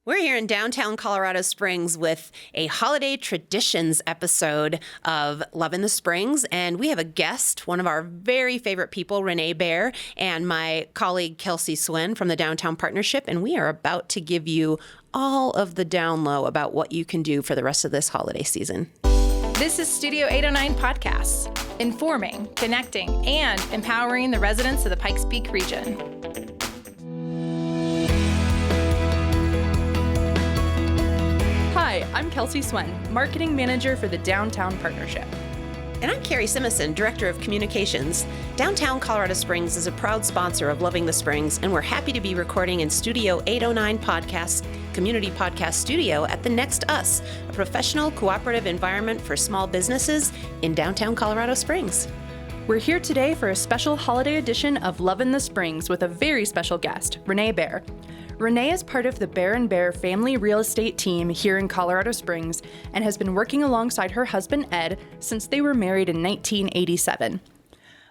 We're here in downtown Colorado Springs with a holiday traditions episode of Love in the Springs, and we have a guest, one of our very favorite people, Renee Behr, and my colleague Kelsee Swin from the Downtown Partnership, and we are about to give you all of the down low about what you can do for the rest of this holiday season. This is Studio 809 Podcasts, informing, connecting, and empowering the residents of the Pikes Peak region. Hi, I'm Kelsee Swin, Marketing Manager for the Downtown Partnership. And I'm Carrie Simison, Director of Communications. Downtown Colorado Springs is a proud sponsor of Loving the Springs, and we're happy to be recording in Studio 809 Podcast, Community Podcast Studio at the Next Us, a professional cooperative environment for small businesses in downtown Colorado Springs. We're here today for a special holiday edition of Love in the Springs with a very special guest, Renee Behr. Renee is part of the Behr family real estate team here in Colorado Springs and has been working alongside her husband Ed since they were married in 1987.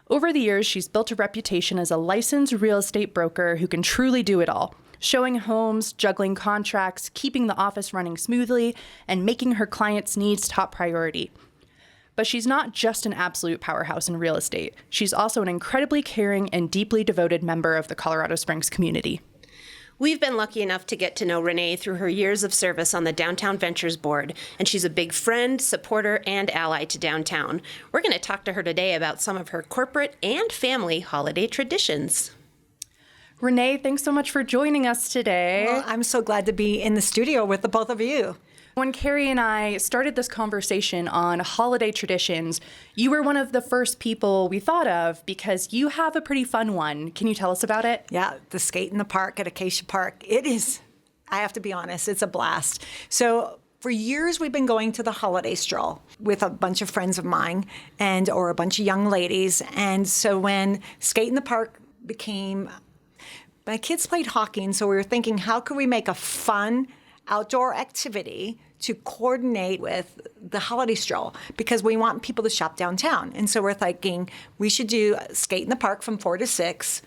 Over the years, she's built a reputation as a licensed real estate broker who can truly do it all, showing homes, juggling contracts, keeping the office running smoothly, and making her clients' needs top priority. But she's not just an absolute powerhouse in real estate. She's also an incredibly caring and deeply devoted member of the Colorado Springs community. We've been lucky enough to get to know Renee through her years of service on the Downtown Ventures Board, and she's a big friend, supporter, and ally to downtown. We're going to talk to her today about some of her corporate and family holiday traditions. Renee, thanks so much for joining us today. Well, I'm so glad to be in the studio with the both of you. When Carrie and I started this conversation on holiday traditions, you were one of the first people we thought of because you have a pretty fun one. Can you tell us about it? Yeah, the skate in the park at Acacia Park. It is, I have to be honest, it's a blast. So for years, we've been going to the holiday stroll with a bunch of friends of mine or a bunch of young ladies. And so when skate in the park became, my kids played hockey, and so we were thinking, how could we make a fun outdoor activity to coordinate with the holiday stroll, because we want people to shop downtown. And so we're thinking we should do skate in the park from 4 to 6,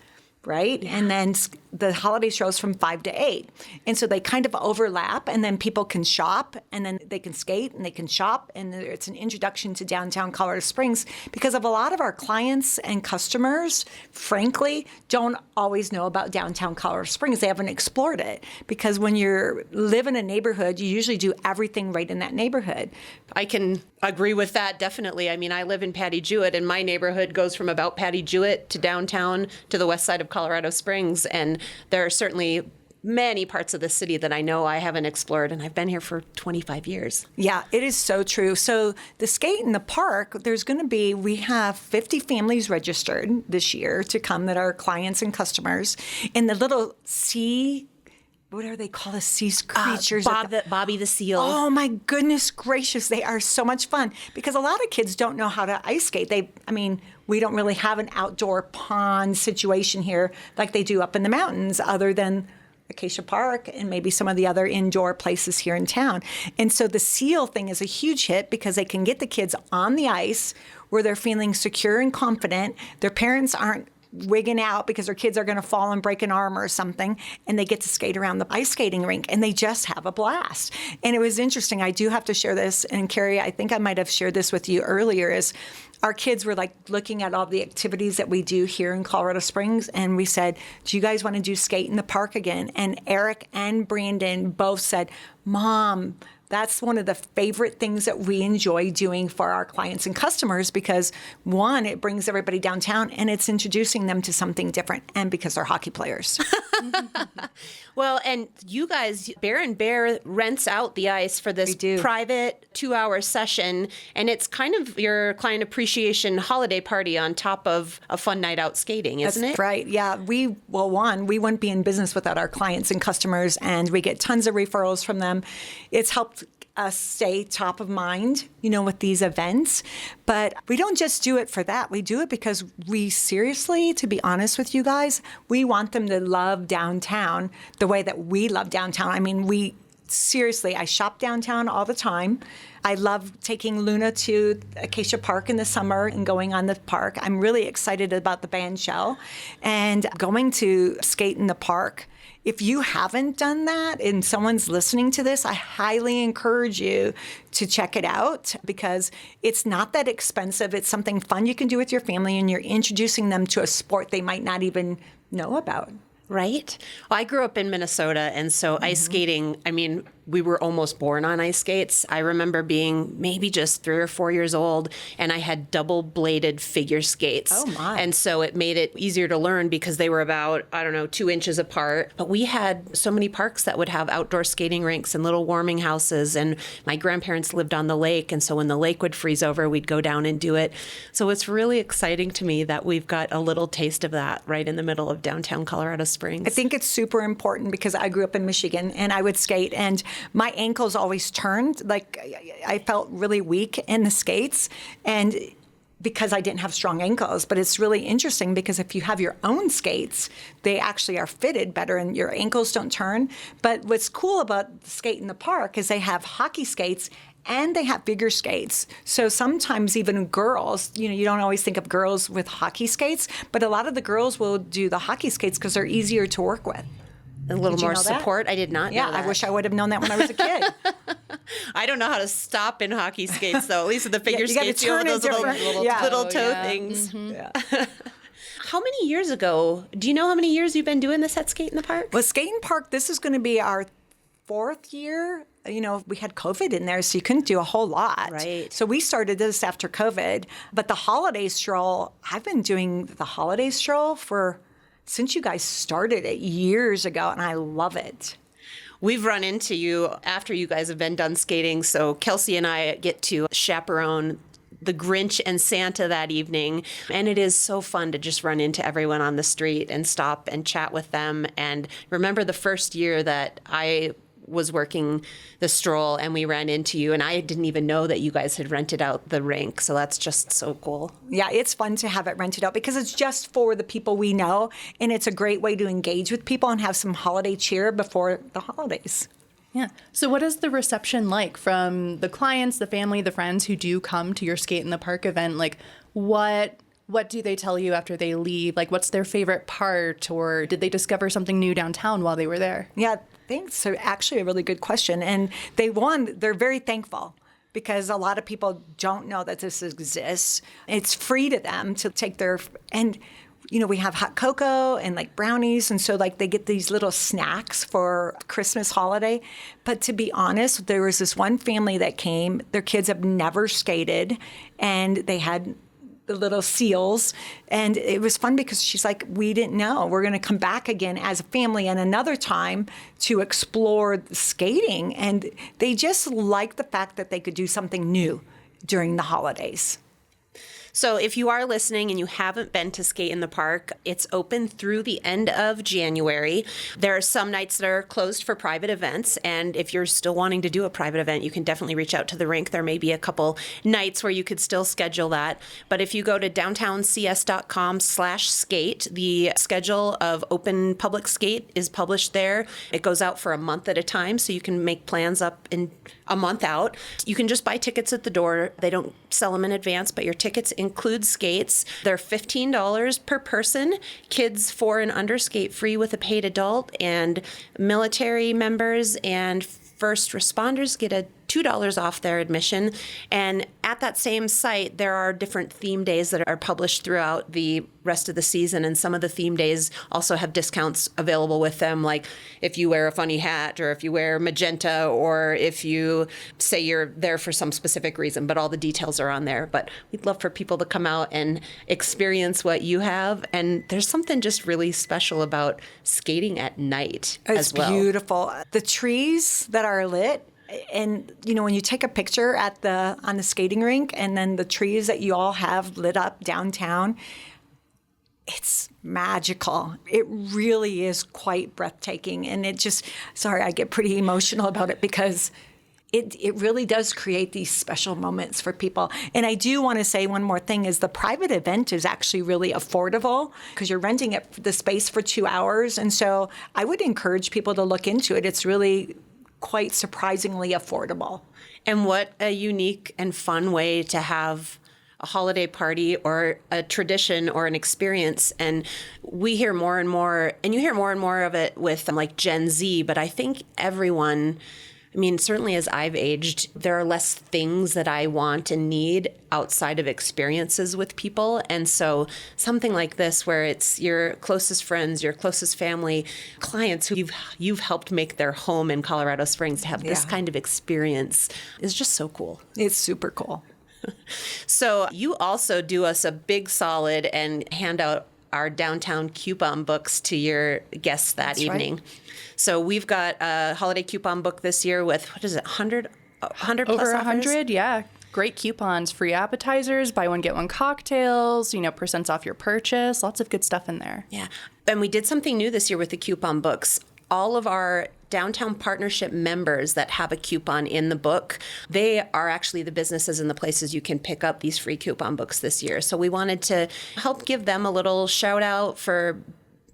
right? Yeah. And then the holiday strolls from 5 to 8. And so they kind of overlap, and then people can shop, and then they can skate, and they can shop, and it's an introduction to downtown Colorado Springs, because of a lot of our clients and customers, frankly, don't always know about downtown Colorado Springs. They haven't explored it, because when you live in a neighborhood, you usually do everything right in that neighborhood. I can agree with that, definitely. I mean, I live in Patty Jewett, and my neighborhood goes from about Patty Jewett to downtown to the west side of Colorado Springs, and there are certainly many parts of the city that I know I haven't explored, and I've been here for 25 years. Yeah, it is so true. So the skate in the park, we have 50 families registered this year to come that are clients and customers. And the little what are they called? Sea creatures? Bobby the seal. Oh my goodness gracious. They are so much fun, because a lot of kids don't know how to ice skate. We don't really have an outdoor pond situation here like they do up in the mountains, other than Acacia Park and maybe some of the other indoor places here in town. And so the seal thing is a huge hit, because they can get the kids on the ice where they're feeling secure and confident. Their parents aren't wigging out because their kids are going to fall and break an arm or something, and they get to skate around the ice skating rink, and they just have a blast. And it was interesting. I do have to share this, and Carrie, I think I might have shared this with you earlier, is our kids were looking at all the activities that we do here in Colorado Springs, and we said, do you guys want to do skate in the park again? And Eric and Brandon both said, Mom, that's one of the favorite things that we enjoy doing for our clients and customers, because one, it brings everybody downtown, and it's introducing them to something different, and because they're hockey players. Well, and you guys, Behr rents out the ice for this private 2-hour session, and it's kind of your client appreciation holiday party on top of a fun night out skating, isn't it? That's right. Yeah. We wouldn't be in business without our clients and customers, and we get tons of referrals from them. It's helped us stay top of mind, with these events. But we don't just do it for that. We do it because we seriously, to be honest with you guys, we want them to love downtown the way that we love downtown. I mean, I shop downtown all the time. I love taking Luna to Acacia Park in the summer and going on the park. I'm really excited about the band shell, and going to skate in the park if you haven't done that and someone's listening to this, I highly encourage you to check it out because it's not that expensive. It's something fun you can do with your family, and you're introducing them to a sport they might not even know about. Right? Well, I grew up in Minnesota, and so ice skating, I mean, we were almost born on ice skates. I remember being maybe just 3 or 4 years old, and I had double-bladed figure skates. Oh, my. And so it made it easier to learn because they were about, 2 inches apart. But we had so many parks that would have outdoor skating rinks and little warming houses, and my grandparents lived on the lake, and so when the lake would freeze over, we'd go down and do it. So it's really exciting to me that we've got a little taste of that right in the middle of downtown Colorado Springs. I think it's super important because I grew up in Michigan and I would skate, and my ankles always turned. Like I felt really weak in the skates, and because I didn't have strong ankles. But it's really interesting because if you have your own skates, they actually are fitted better and your ankles don't turn. But what's cool about the skate in the park is they have hockey skates and they have figure skates. So sometimes even girls, you don't always think of girls with hockey skates, but a lot of the girls will do the hockey skates because they're easier to work with. A little more know that? support. I did not know that. I wish I would have known that when I was a kid. I don't know how to stop in hockey skates, though. At least with the figure you gotta skates, you have turn it those little different. little toe yeah. things. Yeah. How many years ago? Do you know how many years you've been doing this at Skate in the Park? Well, Skate in Park, this is going to be our 4th year. We had COVID in there, so you couldn't do a whole lot. Right. So we started this after COVID. But the holiday stroll, I've been doing the holiday stroll since you guys started it years ago, and I love it. We've run into you after you guys have been done skating. So Kelsee and I get to chaperone the Grinch and Santa that evening. And it is so fun to just run into everyone on the street and stop and chat with them. And remember the first year that I was working the stroll and we ran into you, and I didn't even know that you guys had rented out the rink. So that's just so cool. Yeah, it's fun to have it rented out because it's just for the people we know, and it's a great way to engage with people and have some holiday cheer before the holidays. Yeah. So what is the reception like from the clients, the family, the friends who do come to your Skate in the Park event? Like, what do they tell you after they leave? Like, what's their favorite part, or did they discover something new downtown while they were there? Yeah, thanks. So actually a really good question. And they're very thankful because a lot of people don't know that this exists. It's free to them to take we have hot cocoa and like brownies. And so like they get these little snacks for Christmas holiday. But to be honest, there was this one family that came, their kids have never skated, and they had the little seals. And it was fun because she's like, we didn't know. We're going to come back again as a family and another time to explore skating. And they just liked the fact that they could do something new during the holidays. So if you are listening and you haven't been to Skate in the Park, it's open through the end of January. There are some nights that are closed for private events. And if you're still wanting to do a private event, you can definitely reach out to the rink. There may be a couple nights where you could still schedule that. But if you go to downtowncs.com/skate, the schedule of open public skate is published there. It goes out for a month at a time, so you can make plans up in a month out. You can just buy tickets at the door. They don't sell them in advance, but your tickets include skates. They're $15 per person. Kids 4 and under skate free with a paid adult, and military members and first responders get a $2 off their admission. And at that same site, there are different theme days that are published throughout the rest of the season. And some of the theme days also have discounts available with them, like if you wear a funny hat, or if you wear magenta, or if you say you're there for some specific reason. But all the details are on there. But we'd love for people to come out and experience what you have. And there's something just really special about skating at night as well. It's beautiful. The trees that are lit, and when you take a picture on the skating rink, and then the trees that you all have lit up downtown, it's magical. It really is quite breathtaking. And I get pretty emotional about it because it really does create these special moments for people. And I do want to say one more thing is the private event is actually really affordable because you're renting the space for 2 hours. And so I would encourage people to look into it. It's really quite surprisingly affordable. And what a unique and fun way to have a holiday party or a tradition or an experience. And we hear more and more, and you hear more and more of it with like Gen Z, but I think everyone, I mean, certainly as I've aged, there are less things that I want and need outside of experiences with people. And so something like this, where it's your closest friends, your closest family, clients who you've helped make their home in Colorado Springs, to have this kind of experience is just so cool. It's super cool. So you also do us a big solid and hand out our downtown coupon books to your guests that evening. Right. So we've got a holiday coupon book this year with, what is it, 100 plus Over offers? 100, yeah. Great coupons, free appetizers, buy one, get one cocktails, percents off your purchase, lots of good stuff in there. Yeah. And we did something new this year with the coupon books. All of our downtown partnership members that have a coupon in the book, they are actually the businesses and the places you can pick up these free coupon books this year. So we wanted to help give them a little shout out for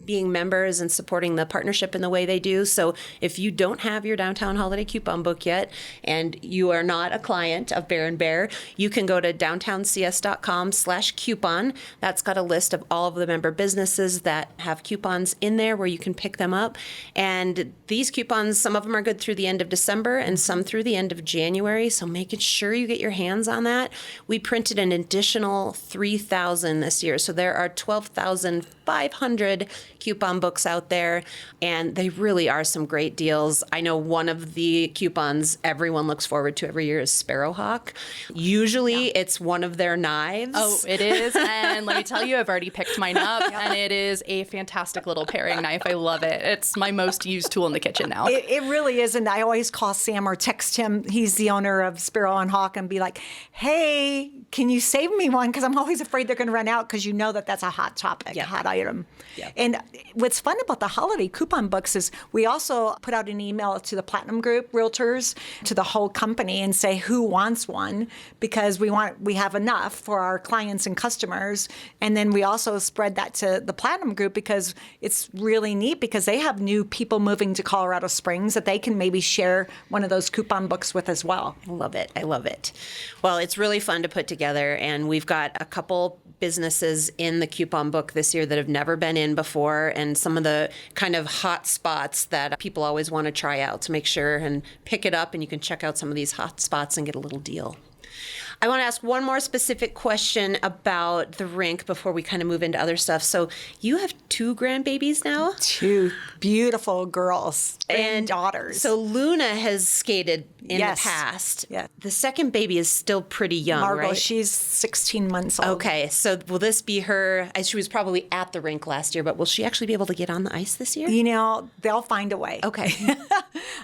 being members and supporting the partnership in the way they do. So if you don't have your downtown holiday coupon book yet, and you are not a client of Behr & Behr, you can go to downtowncs.com/coupon. That's got a list of all of the member businesses that have coupons in there where you can pick them up. And these coupons, some of them are good through the end of December and some through the end of January. So making sure you get your hands on that. We printed an additional 3,000 this year. So there are 12,500 coupon books out there, and they really are some great deals. I know one of the coupons everyone looks forward to every year is Sparrow. Usually it's one of their knives. Oh, it is. And let me tell you, I've already picked mine up, and it is a fantastic little paring knife. I love it. It's my most used tool in the kitchen now. It really is. And I always call Sam or text him. He's the owner of Sparrow and Hawk, and be like, hey, can you save me one? Because I'm always afraid they're going to run out, because that's a hot topic, a hot item. Yep. And what's fun about the holiday coupon books is we also put out an email to the Platinum Group Realtors, to the whole company, and say who wants one, because we have enough for our clients and customers. And then we also spread that to the Platinum Group, because it's really neat, because they have new people moving to Colorado Springs that they can maybe share one of those coupon books with as well. I love it. I love it. Well, it's really fun to put together, and we've got a couple businesses in the coupon book this year that have never been in before, and some of the kind of hot spots that people always want to try out, to make sure and pick it up, and you can check out some of these hot spots and get a little deal. I want to ask one more specific question about the rink before we kind of move into other stuff. So you have 2 grandbabies now? 2 beautiful girls and daughters. So Luna has skated in the past. Yeah. The second baby is still pretty young, Margot, right? she's 16 months old. Okay, so will this be her? She was probably at the rink last year, but will she actually be able to get on the ice this year? They'll find a way. Okay.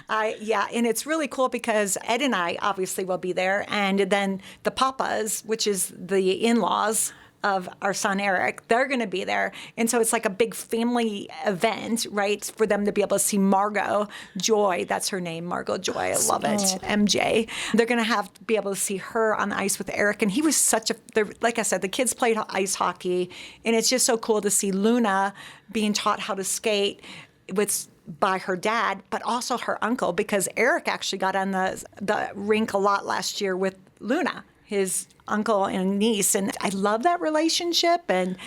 And it's really cool, because Ed and I obviously will be there, and then the papas, which is the in-laws of our son Eric, they're going to be there. And so it's like a big family event, right, for them to be able to see Margot Joy. That's her name, Margot Joy. I love it. MJ. They're going to be able to see her on the ice with Eric. And he was like I said, the kids played ice hockey. And it's just so cool to see Luna being taught how to skate by her dad, but also her uncle, because Eric actually got on the rink a lot last year with Luna, his uncle and niece. And I love that relationship. And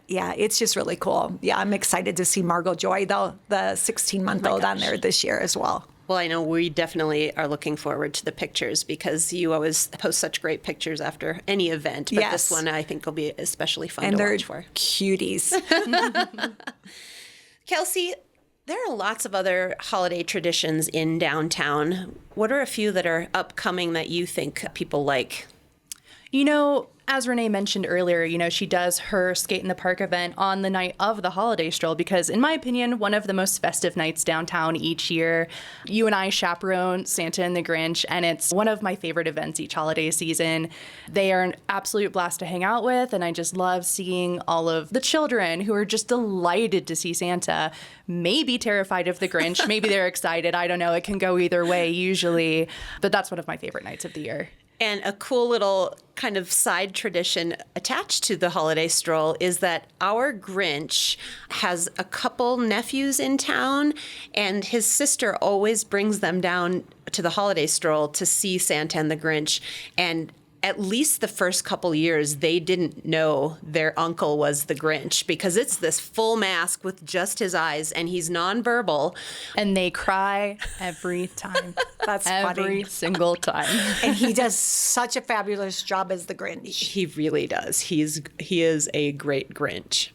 it's just really cool. Yeah, I'm excited to see Margot Joy, the 16-month-old on there this year as well. Well, I know we definitely are looking forward to the pictures, because you always post such great pictures after any event. But this one I think will be especially fun to watch for. And they're cuties. Kelsee, there are lots of other holiday traditions in downtown. What are a few that are upcoming that you think people like? As Renee mentioned earlier, she does her Skate in the Park event on the night of the holiday stroll, because in my opinion, one of the most festive nights downtown each year. You and I chaperone Santa and the Grinch, and it's one of my favorite events each holiday season. They are an absolute blast to hang out with, and I just love seeing all of the children who are just delighted to see Santa, maybe terrified of the Grinch, maybe they're excited. I don't know. It can go either way usually, but that's one of my favorite nights of the year. And a cool little kind of side tradition attached to the holiday stroll is that our Grinch has a couple nephews in town, and his sister always brings them down to the holiday stroll to see Santa and the Grinch. And at least the first couple years, they didn't know their uncle was the Grinch because it's this full mask with just his eyes and he's nonverbal. And they cry every time. That's every funny. single time. And he does such a fabulous job as the Grinch. He really does. He is a great Grinch.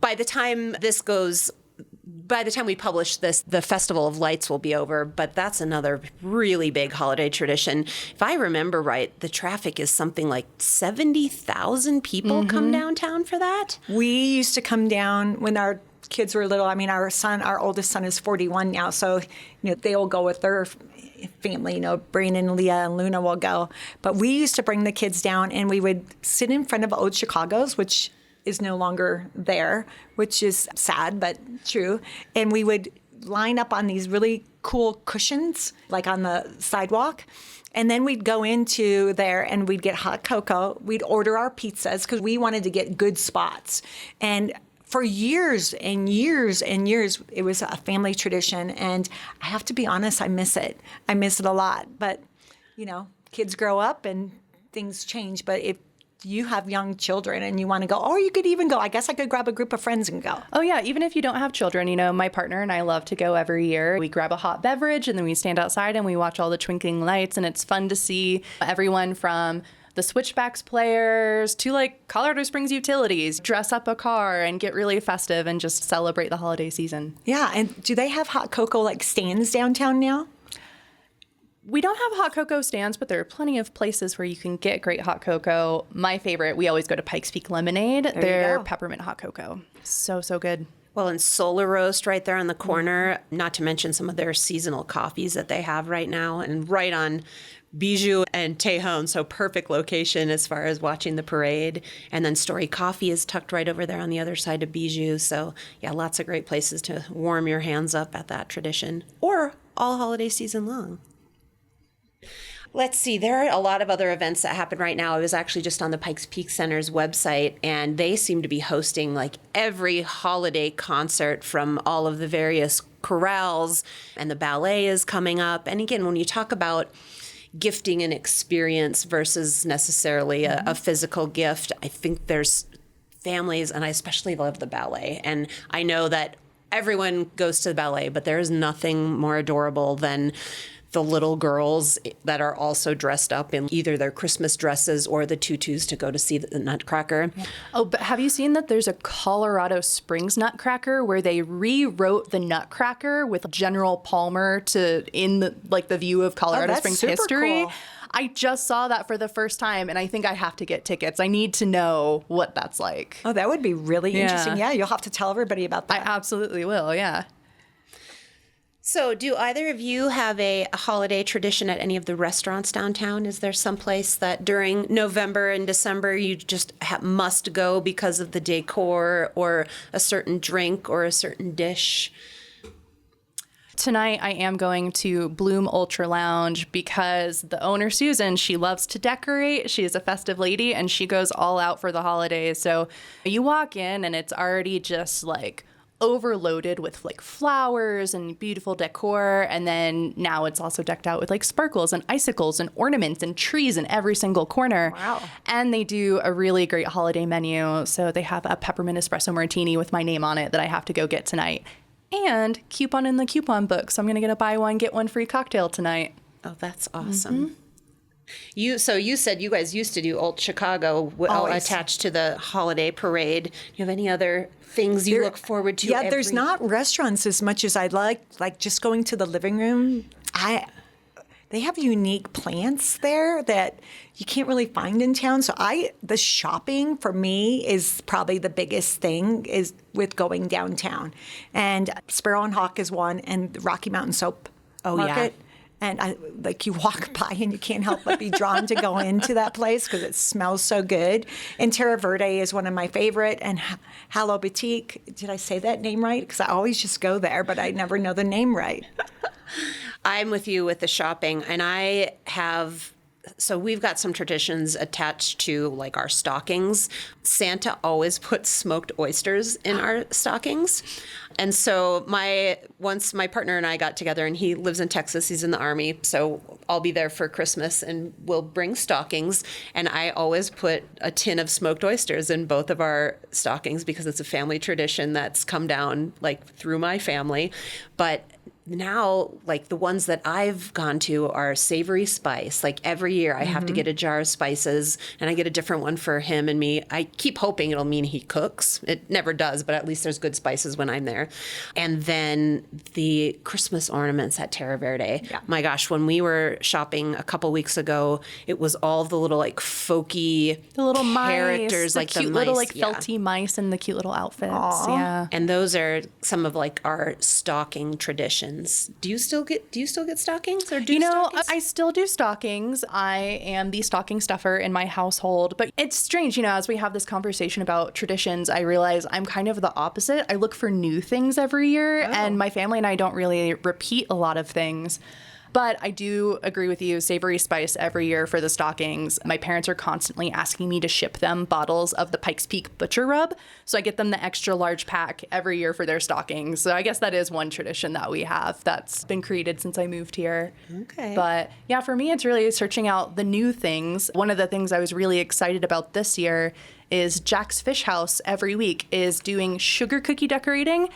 By the time we publish this, the Festival of Lights will be over, but that's another really big holiday tradition. If I remember right, the traffic is something like 70,000 people come downtown for that. We used to come down when our kids were little. I mean, our oldest son is 41 now, so they will go with their family. Brandon, Leah, and Luna will go. But we used to bring the kids down, and we would sit in front of Old Chicago's, which is no longer there, which is sad but true. And we would line up on these really cool cushions, like on the sidewalk. And then we'd go into there and we'd get hot cocoa. We'd order our pizzas because we wanted to get good spots. And for years and years and years, it was a family tradition. And I have to be honest, I miss it. I miss it a lot. But, kids grow up and things change. But if you have young children and you want to go, or you could even go, I guess I could grab a group of friends and go. Oh, yeah. Even if you don't have children, my partner and I love to go every year. We grab a hot beverage and then we stand outside and we watch all the twinkling lights. And it's fun to see everyone from the Switchbacks players to like Colorado Springs Utilities dress up a car and get really festive and just celebrate the holiday season. Yeah. And do they have hot cocoa like stands downtown now? We don't have hot cocoa stands, but there are plenty of places where you can get great hot cocoa. My favorite, we always go to Pikes Peak Lemonade. Their peppermint hot cocoa. So good. Well, and Solar Roast right there on the corner, not to mention some of their seasonal coffees that they have right now, and right on Bijou and Tejon, so perfect location as far as watching the parade. And then Story Coffee is tucked right over there on the other side of Bijou. So, yeah, lots of great places to warm your hands up at that tradition, or all holiday season long. Let's see, there are a lot of other events that happen right now. I was actually just on the Pikes Peak Center's website, and they seem to be hosting like every holiday concert from all of the various chorales, and the ballet is coming up. And again, when you talk about gifting an experience versus necessarily a physical gift, I think there's families, and I especially love the ballet. And I know that everyone goes to the ballet, but there is nothing more adorable than the little girls that are also dressed up in either their Christmas dresses or the tutus to go to see the Nutcracker. Yeah. Oh, but have you seen that there's a Colorado Springs Nutcracker where they rewrote the Nutcracker with General Palmer in the view of Colorado Springs history? Cool. I just saw that for the first time, and I think I have to get tickets. I need to know what that's like. Oh, that would be really interesting. Yeah, you'll have to tell everybody about that. I absolutely will, yeah. So do either of you have a holiday tradition at any of the restaurants downtown? Is there some place that during November and December you just must go because of the decor or a certain drink or a certain dish? Tonight I am going to Bloom Ultra Lounge because the owner, Susan, she loves to decorate. She is a festive lady and she goes all out for the holidays. So you walk in and it's already just like overloaded with like flowers and beautiful decor, and then now it's also decked out with like sparkles and icicles and ornaments and trees in every single corner. Wow. And they do a really great holiday menu. So they have a peppermint espresso martini with my name on it that I have to go get tonight, and coupon in the coupon book. So I'm gonna get a buy one get one free cocktail tonight. Oh, that's awesome. You said you guys used to do Old Chicago attached to the holiday parade. Do you have any other things you look forward to? Yeah, there's not restaurants as much as I'd like just going to the living room. They have unique plants there that you can't really find in town. So the shopping for me is probably the biggest thing is with going downtown. And Sparrow and Hawk is one, and the Rocky Mountain Soap Market. Yeah. And you walk by and you can't help but be drawn to go into that place because it smells so good. And Terra Verde is one of my favorite. And Hallo Boutique, did I say that name right? Because I always just go there, but I never know the name right. I'm with you with the shopping, and so we've got some traditions attached to like our stockings. Santa always puts smoked oysters in our stockings. And so once my partner and I got together, and he lives in Texas, he's in the Army, so I'll be there for Christmas and we'll bring stockings. And I always put a tin of smoked oysters in both of our stockings because it's a family tradition that's come down like through my family. But now, like the ones that I've gone to are savory spice. Like every year I have to get a jar of spices and I get a different one for him and me. I keep hoping it'll mean he cooks. It never does, but at least there's good spices when I'm there. And then the Christmas ornaments at Terra Verde. Yeah. My gosh, when we were shopping a couple weeks ago, it was all the little like folky the little characters, mice, like the cute the mice. little like felty mice and the cute little outfits. Aww. Yeah. And those are some of like our stocking traditions. Do you still get stockings or do stockings? I still do stockings. I am the stocking stuffer in my household, but it's strange, as we have this conversation about traditions, I realize I'm kind of the opposite. I look for new things every year, and my family and I don't really repeat a lot of things. But I do agree with you, savory spice every year for the stockings. My parents are constantly asking me to ship them bottles of the Pikes Peak Butcher Rub. So I get them the extra large pack every year for their stockings. So I guess that is one tradition that we have that's been created since I moved here. Okay. But yeah, for me, it's really searching out the new things. One of the things I was really excited about this year is Jack's Fish House every week is doing sugar cookie decorating.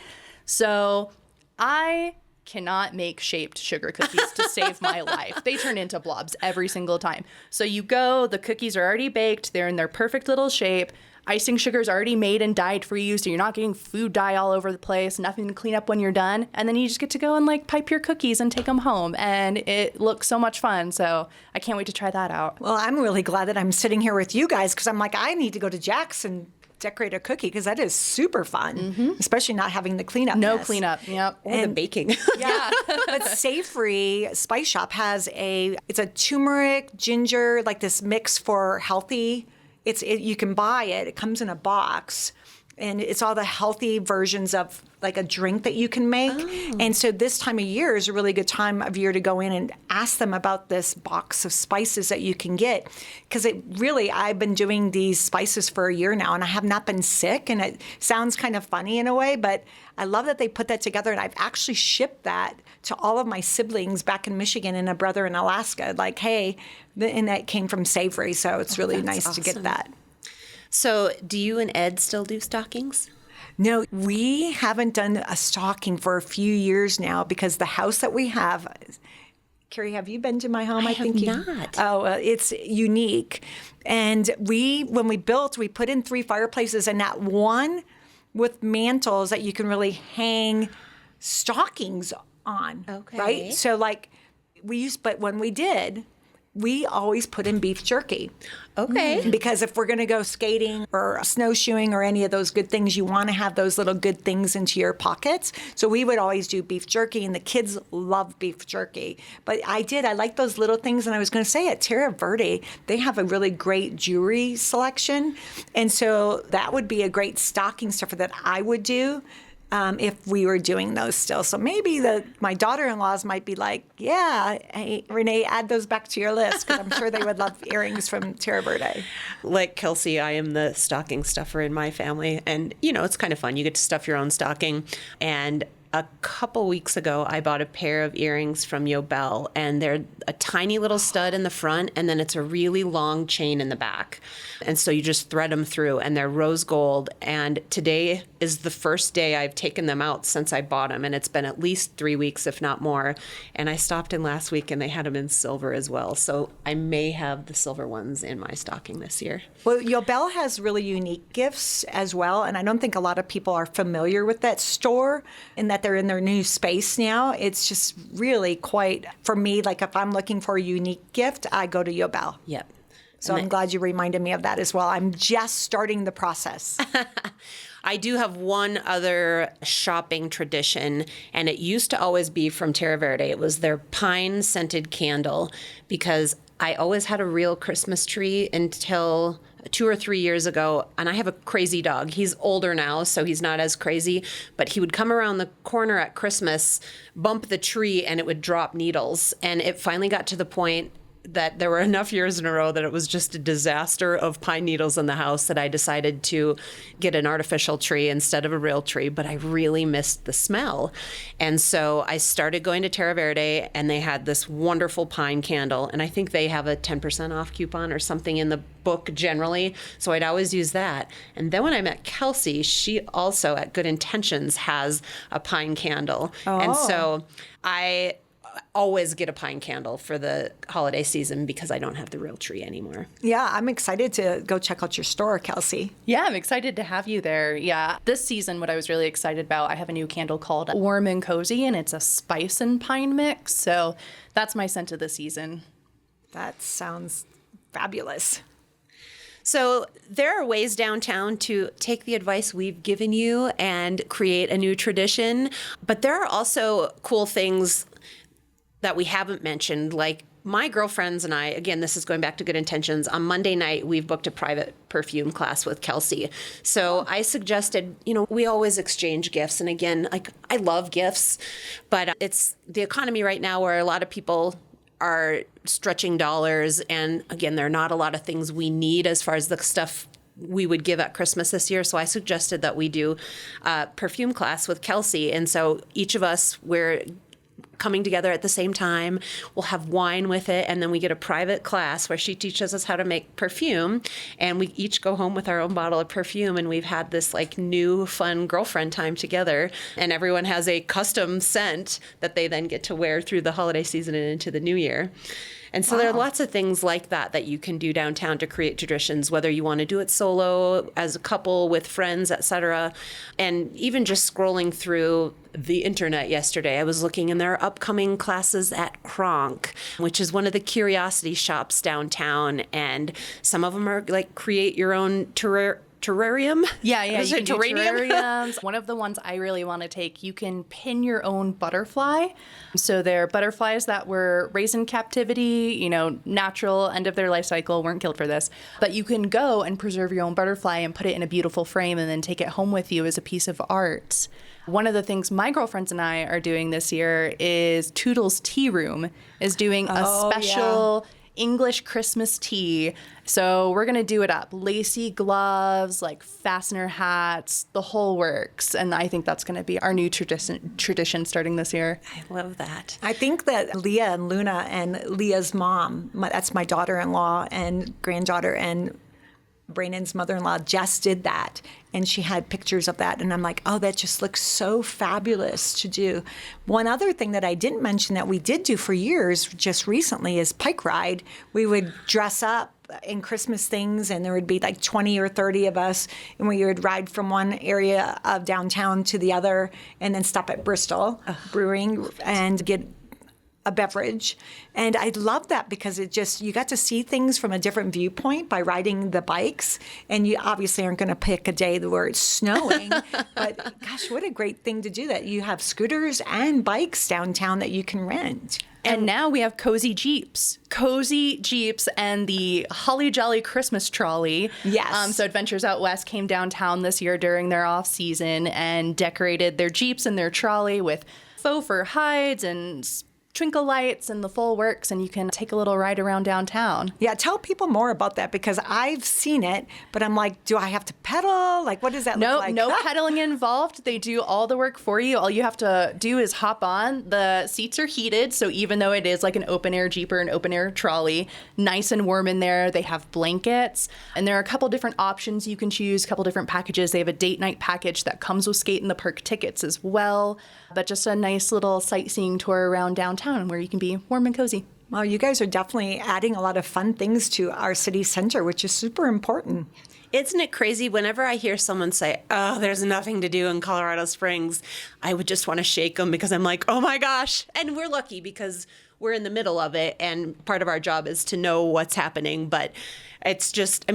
So I cannot make shaped sugar cookies to save my life. They turn into blobs every single time. So you go, the cookies are already baked, they're in their perfect little shape. Icing sugar is already made and dyed for you, so you're not getting food dye all over the place, nothing to clean up when you're done. And then you just get to go and like pipe your cookies and take them home. And it looks so much fun. So I can't wait to try that out. Well, I'm really glad that I'm sitting here with you guys because I'm like, I need to go to Jack's and decorate a cookie because that is super fun, especially not having the cleanup. No mess. cleanup. Yep. Or the baking. Yeah. But Savory Spice Shop has it's a turmeric, ginger, like this mix for healthy. You can buy it. It comes in a box. And it's all the healthy versions of like a drink that you can make. Oh. And so this time of year is a really good time of year to go in and ask them about this box of spices that you can get. Because I've been doing these spices for a year now and I have not been sick. And it sounds kind of funny in a way, but I love that they put that together. And I've actually shipped that to all of my siblings back in Michigan and a brother in Alaska. Like, hey, and that came from Savory. So it's really nice awesome. to get that. So do you and Ed still do stockings? No, we haven't done a stocking for a few years now because the house that we have, Carrie, have you been to my home? I think not. Oh, it's unique. And when we built, we put in 3 fireplaces and that one with mantles that you can really hang stockings on. Okay. Right? So but when we did, we always put in beef jerky. Okay. Because if we're going to go skating or snowshoeing or any of those good things, you want to have those little good things into your pockets. So we would always do beef jerky, and the kids love beef jerky. But I like those little things. And I was going to say at Terra Verde, they have a really great jewelry selection. And so that would be a great stocking stuffer that I would do. If we were doing those still. So maybe my daughter-in-laws might be like, yeah, hey, Renee, add those back to your list because I'm sure they would love earrings from Terra Verde. Like Kelsee, I am the stocking stuffer in my family. And, it's kind of fun. You get to stuff your own stocking. And a couple weeks ago, I bought a pair of earrings from Yobel, and they're a tiny little stud in the front, and then it's a really long chain in the back. And so you just thread them through, and they're rose gold. And today is the first day I've taken them out since I bought them, and it's been at least 3 weeks, if not more. And I stopped in last week, and they had them in silver as well. So I may have the silver ones in my stocking this year. Well, Yobel has really unique gifts as well, and I don't think a lot of people are familiar with that store and that they're in their new space now. It's just really quite, for me, like if I'm looking for a unique gift, I go to Yobel. Yep. So I'm glad you reminded me of that as well. I'm just starting the process. I do have one other shopping tradition, and it used to always be from Terra Verde. It was their pine-scented candle, because I always had a real Christmas tree until 2 or 3 years ago, and I have a crazy dog. He's older now, so he's not as crazy, but he would come around the corner at Christmas, bump the tree, and it would drop needles. And it finally got to the point that there were enough years in a row that it was just a disaster of pine needles in the house that I decided to get an artificial tree instead of a real tree, but I really missed the smell. And so I started going to Terra Verde, and they had this wonderful pine candle, and I think they have a 10% off coupon or something in the book generally, so I'd always use that. And then when I met Kelsee, she also at Good Intentions has a pine candle. Oh. And so I always get a pine candle for the holiday season because I don't have the real tree anymore. Yeah, I'm excited to go check out your store, Kelsee. Yeah, I'm excited to have you there. Yeah, this season, what I was really excited about, I have a new candle called Warm and Cozy, and it's a spice and pine mix. So that's my scent of the season. That sounds fabulous. So there are ways downtown to take the advice we've given you and create a new tradition, but there are also cool things that we haven't mentioned, like my girlfriends and I, again, this is going back to Good Intentions, on Monday night, we've booked a private perfume class with Kelsee. So I suggested, we always exchange gifts. And again, like I love gifts, but it's the economy right now where a lot of people are stretching dollars. And again, there are not a lot of things we need as far as the stuff we would give at Christmas this year. So I suggested that we do a perfume class with Kelsee. And so each of us, we're coming together at the same time. We'll have wine with it, and then we get a private class where she teaches us how to make perfume, and we each go home with our own bottle of perfume, and we've had this like new fun girlfriend time together, and everyone has a custom scent that they then get to wear through the holiday season and into the new year. And so there are lots of things like that you can do downtown to create traditions, whether you want to do it solo, as a couple, with friends, etc. And even just scrolling through the internet yesterday, I was looking, and there are upcoming classes at Cronk, which is one of the curiosity shops downtown. And some of them are like create your own terrarium? Yeah, Is you it can do terrarium? terrariums. One of the ones I really want to take, you can pin your own butterfly. So they're butterflies that were raised in captivity, natural, end of their life cycle, weren't killed for this. But you can go and preserve your own butterfly and put it in a beautiful frame and then take it home with you as a piece of art. One of the things my girlfriends and I are doing this year is Toodles Tearoom is doing a special English Christmas tea. So we're going to do it up. Lacy gloves, like fastener hats, the whole works. And I think that's going to be our new tradition starting this year. I love that. I think that Leah and Luna and Leah's mom, that's my daughter-in-law and granddaughter, and Brandon's mother-in-law just did that, and she had pictures of that, and I'm like, oh, that just looks so fabulous to do. One other thing that I didn't mention that we did do for years just recently is PikeRide. We would dress up in Christmas things, and there would be like 20 or 30 of us, and we would ride from one area of downtown to the other, and then stop at Bristol Brewing and get a beverage. And I love that because you got to see things from a different viewpoint by riding the bikes. And you obviously aren't going to pick a day where it's snowing, but gosh, what a great thing to do that. You have scooters and bikes downtown that you can rent. And now we have cozy Jeeps and the Holly Jolly Christmas Trolley. Yes. So Adventures Out West came downtown this year during their off season and decorated their Jeeps and their trolley with faux fur hides and twinkle lights and the full works, and you can take a little ride around downtown. Yeah, tell people more about that because I've seen it, but I'm like, do I have to pedal? Like, what does that look like? No pedaling involved. They do all the work for you. All you have to do is hop on. The seats are heated, so even though it is like an open-air Jeep or an open-air trolley, nice and warm in there. They have blankets, and there are a couple different options you can choose, a couple different packages. They have a date night package that comes with Skate in the Park tickets as well, but just a nice little sightseeing tour around downtown where you can be warm and cozy. Well, you guys are definitely adding a lot of fun things to our city center, which is super important. Isn't it crazy? Whenever I hear someone say, oh, there's nothing to do in Colorado Springs, I would just want to shake them because I'm like, oh my gosh. And we're lucky because we're in the middle of it. And part of our job is to know what's happening. But it's just,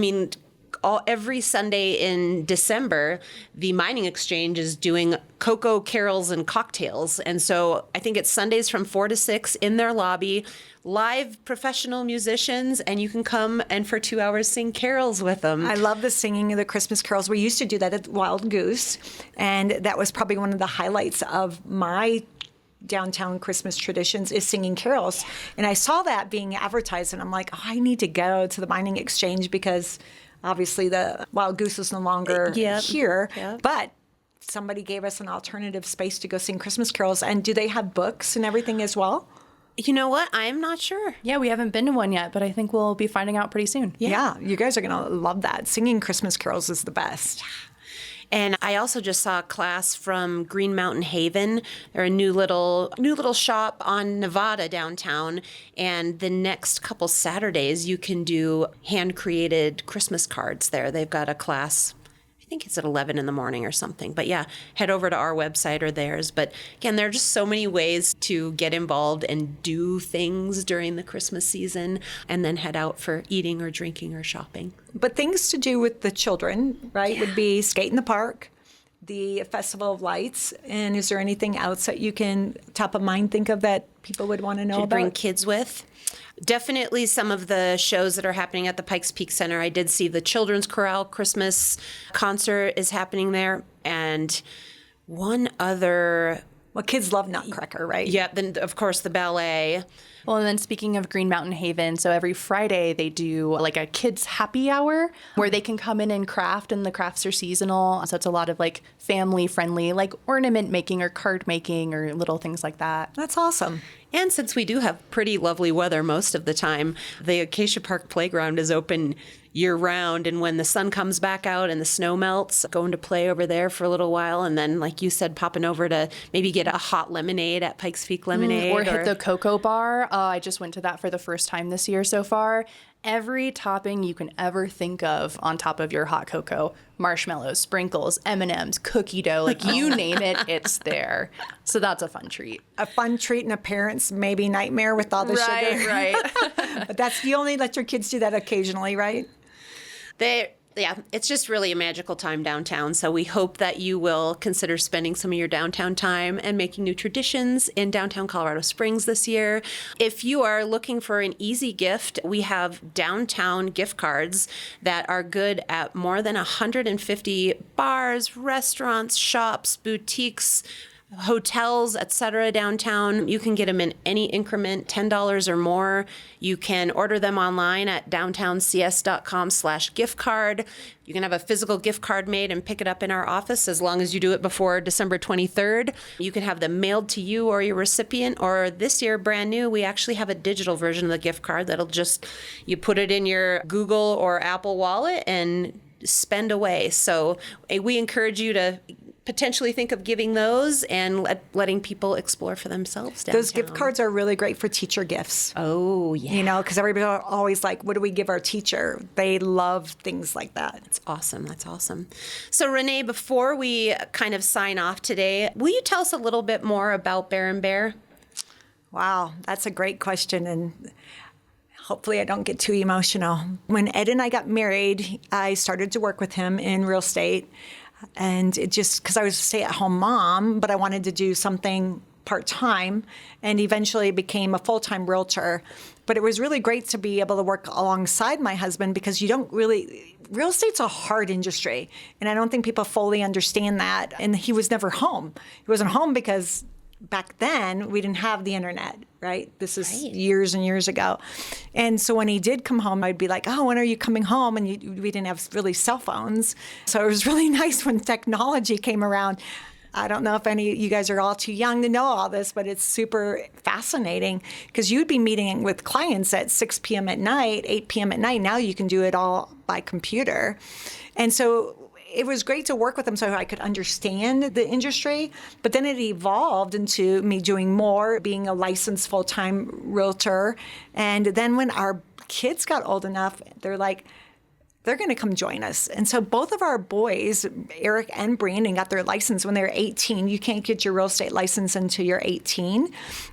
every Sunday in December, the Mining Exchange is doing cocoa carols and cocktails. And so I think it's Sundays from 4 to 6 in their lobby, live professional musicians, and you can come and for 2 hours sing carols with them. I love the singing of the Christmas carols. We used to do that at Wild Goose, and that was probably one of the highlights of my downtown Christmas traditions is singing carols. And I saw that being advertised, and I'm like, oh, I need to go to the Binding Exchange because obviously the Wild Goose is no longer here. Yep. But somebody gave us an alternative space to go sing Christmas carols. And do they have books and everything as well? You know what? I'm not sure. Yeah, we haven't been to one yet, but I think we'll be finding out pretty soon. Yeah, you guys are going to love that. Singing Christmas carols is the best. And I also just saw a class from Mtn Haven. They're a new little shop on Nevada downtown. And the next couple Saturdays, you can do hand-created Christmas cards there. They've got a class, I think it's at 11 in the morning or something. But yeah, head over to our website or theirs. But again, there are just so many ways to get involved and do things during the Christmas season and then head out for eating or drinking or shopping. But things to do with the children, right, would be skate in the park, the Festival of Lights. And is there anything else that you can, top of mind, think of that people would want to know about? Bring kids with? Definitely some of the shows that are happening at the Pikes Peak Center. I did see the Children's Chorale Christmas concert is happening there. And one other... Well, kids love Nutcracker, right? Yeah, then of course the ballet. Well, and then speaking of Mtn Haven, so every Friday they do like a kids happy hour where they can come in and craft, and the crafts are seasonal. So it's a lot of like family friendly, like ornament making or card making or little things like that. That's awesome. And since we do have pretty lovely weather most of the time, the Acacia Park playground is open year-round. And when the sun comes back out and the snow melts, going to play over there for a little while. And then, like you said, popping over to maybe get a hot lemonade at Pikes Peak Lemonade. Or hit the cocoa bar. I just went to that for the first time this year so far. Every topping you can ever think of on top of your hot cocoa. Marshmallows, sprinkles, M&Ms, cookie dough, like you name it, it's there. So that's a fun treat. A fun treat and a parent's maybe nightmare with all the sugar. Right. But you only let your kids do that occasionally, right? Yeah, it's just really a magical time downtown. So we hope that you will consider spending some of your downtown time and making new traditions in downtown Colorado Springs this year. If you are looking for an easy gift, we have downtown gift cards that are good at more than 150 bars, restaurants, shops, boutiques, hotels, etc. downtown. You can get them in any increment, $10 or more. You can order them online at downtowncs.com/gift card. You can have a physical gift card made and pick it up in our office as long as you do it before December 23rd. You can have them mailed to you or your recipient, or this year, brand new, we actually have a digital version of the gift card that'll just, you put it in your Google or Apple wallet and spend away. So we encourage you to potentially think of giving those and letting people explore for themselves downtown. Those gift cards are really great for teacher gifts. Oh, yeah. You know, because everybody always like, what do we give our teacher? They love things like that. That's awesome. That's awesome. So, Renee, before we kind of sign off today, will you tell us a little bit more about Behr and Behr? Wow, that's a great question. And hopefully I don't get too emotional. When Ed and I got married, I started to work with him in real estate. And it just, because I was a stay-at-home mom, but I wanted to do something part-time, and eventually became a full-time realtor. But it was really great to be able to work alongside my husband, because you don't really, real estate's a hard industry, and I don't think people fully understand that. And he was never home. He wasn't home because back then we didn't have the internet, right? This is years and years ago. And so when he did come home, I'd be like, oh, when are you coming home? And we didn't have really cell phones. So it was really nice when technology came around. I don't know if any of you guys are all too young to know all this, but it's super fascinating, because you'd be meeting with clients at 6 p.m. at night, 8 p.m. at night. Now you can do it all by computer. And so it was great to work with them so I could understand the industry, but then it evolved into me doing more, being a licensed full-time realtor. And then when our kids got old enough, they're like, they're going to come join us. And so both of our boys, Eric and Brandon, got their license when they were 18. You can't get your real estate license until you're 18.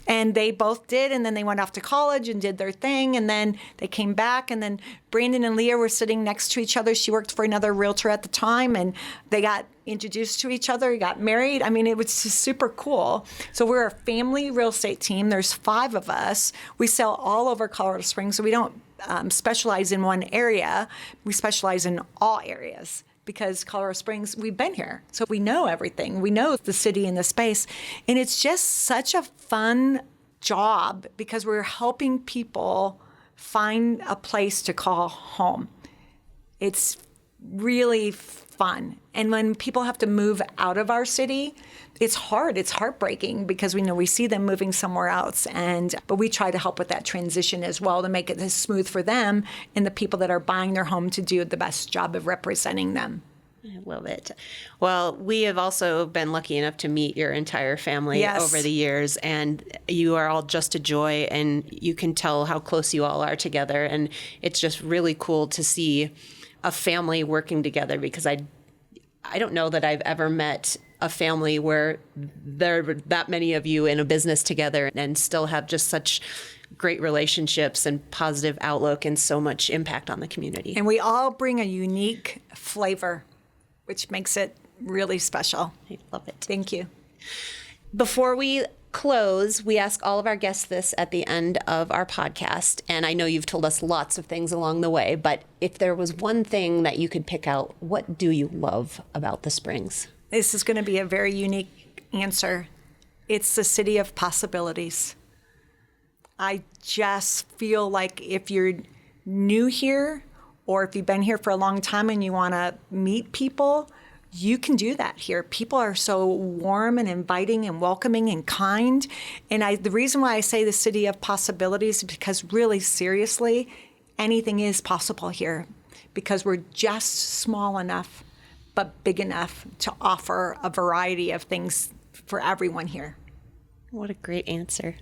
And they both did. And then they went off to college and did their thing. And then they came back. And then Brandon and Leah were sitting next to each other. She worked for another realtor at the time. And they got introduced to each other, got married. I mean, it was just super cool. So we're a family real estate team. There's 5 of us. We sell all over Colorado Springs. So we don't specialize in one area. We specialize in all areas. because Colorado Springs, we've been here. So we know everything. We know the city and the space. And it's just such a fun job because we're helping people find a place to call home. It's really fun. And when people have to move out of our city, it's hard. It's heartbreaking because we see them moving somewhere else. But we try to help with that transition as well to make it as smooth for them and the people that are buying their home to do the best job of representing them. I love it. Well, we have also been lucky enough to meet your entire family over the years, and you are all just a joy, and you can tell how close you all are together. And it's just really cool to see a family working together because I don't know that I've ever met a family where there are that many of you in a business together and still have just such great relationships and positive outlook and so much impact on the community. And we all bring a unique flavor, which makes it really special. I love it. Thank you. Before we close, we ask all of our guests this at the end of our podcast. And I know you've told us lots of things along the way, but if there was one thing that you could pick out, what do you love about the Springs? This is going to be a very unique answer. It's the city of possibilities. I just feel like if you're new here or if you've been here for a long time and you want to meet people, you can do that here. People are so warm and inviting and welcoming and kind. And the reason why I say the city of possibilities is because really, seriously, anything is possible here because we're just small enough but big enough to offer a variety of things for everyone here. What a great answer.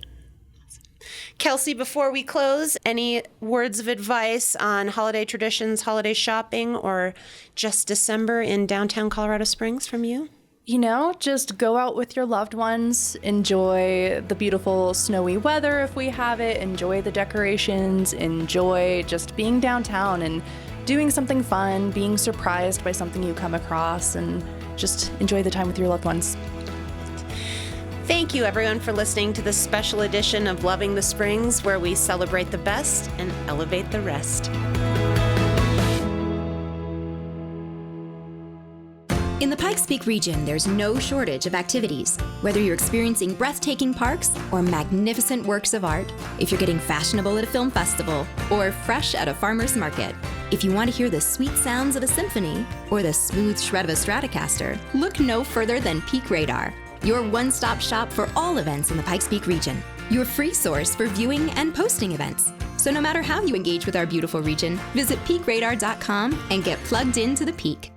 Kelsee, before we close, any words of advice on holiday traditions, holiday shopping, or just December in downtown Colorado Springs from you? Just go out with your loved ones, enjoy the beautiful snowy weather if we have it, enjoy the decorations, enjoy just being downtown and doing something fun, being surprised by something you come across, and just enjoy the time with your loved ones. Thank you, everyone, for listening to this special edition of Loving the Springs, where we celebrate the best and elevate the rest. In the Pikes Peak region, there's no shortage of activities. Whether you're experiencing breathtaking parks or magnificent works of art, if you're getting fashionable at a film festival or fresh at a farmer's market, if you want to hear the sweet sounds of a symphony or the smooth shred of a Stratocaster, look no further than PikeRide, your one-stop shop for all events in the Pikes Peak region. Your free source for viewing and posting events. So no matter how you engage with our beautiful region, visit PikeRadar.com and get plugged into the peak.